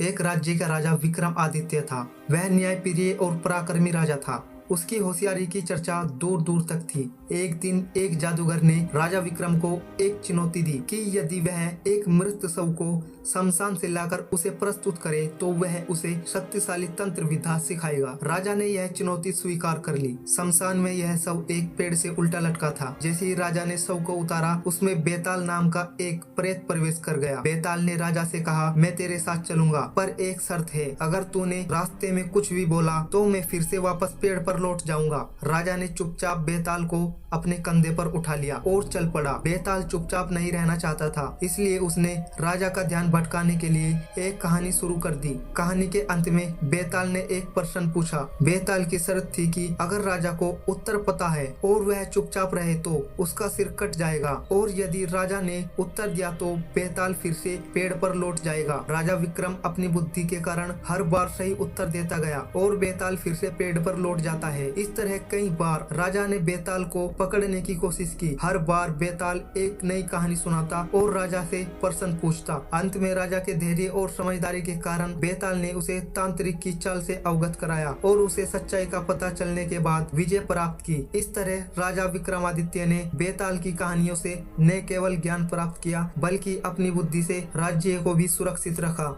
एक राज्य का राजा विक्रमादित्य था। वह न्यायप्रिय और पराक्रमी राजा था। उसकी होशियारी की चर्चा दूर दूर तक थी। एक दिन एक जादूगर ने राजा विक्रम को एक चुनौती दी कि यदि वह एक मृत शव को शमशान से लाकर उसे प्रस्तुत करे तो वह उसे शक्तिशाली तंत्र विद्या सिखाएगा। राजा ने यह चुनौती स्वीकार कर ली। शमशान में यह शव एक पेड़ से उल्टा लटका था। जैसे ही राजा ने शव को उतारा, उसमें बेताल नाम का एक प्रेत प्रवेश कर गया। बेताल ने राजा से कहा, मैं तेरे साथ चलूंगा, पर एक शर्त है, अगर तूने रास्ते में कुछ भी बोला तो मैं फिर से वापस पेड़ पर लौट जाऊंगा। राजा ने चुपचाप बेताल को अपने कंधे पर उठा लिया और चल पड़ा। बेताल चुपचाप नहीं रहना चाहता था, इसलिए उसने राजा का ध्यान भटकाने के लिए एक कहानी शुरू कर दी। कहानी के अंत में बेताल ने एक प्रश्न पूछा। बेताल की शर्त थी कि अगर राजा को उत्तर पता है और वह चुपचाप रहे तो उसका सिर कट जाएगा, और यदि राजा ने उत्तर दिया तो बेताल फिर से पेड़ पर लौट जाएगा। राजा विक्रम अपनी बुद्धि के कारण हर बार सही उत्तर देता गया और बेताल फिर से पेड़ पर लौट जाता है। इस तरह कई बार राजा ने बेताल को पकड़ने की कोशिश की। हर बार बेताल एक नई कहानी सुनाता और राजा से प्रश्न पूछता। अंत में राजा के धैर्य और समझदारी के कारण बेताल ने उसे तांत्रिक की चाल से अवगत कराया और उसे सच्चाई का पता चलने के बाद विजय प्राप्त की। इस तरह राजा विक्रमादित्य ने बेताल की कहानियों से न केवल ज्ञान प्राप्त किया, बल्कि अपनी बुद्धि से राज्य को भी सुरक्षित रखा।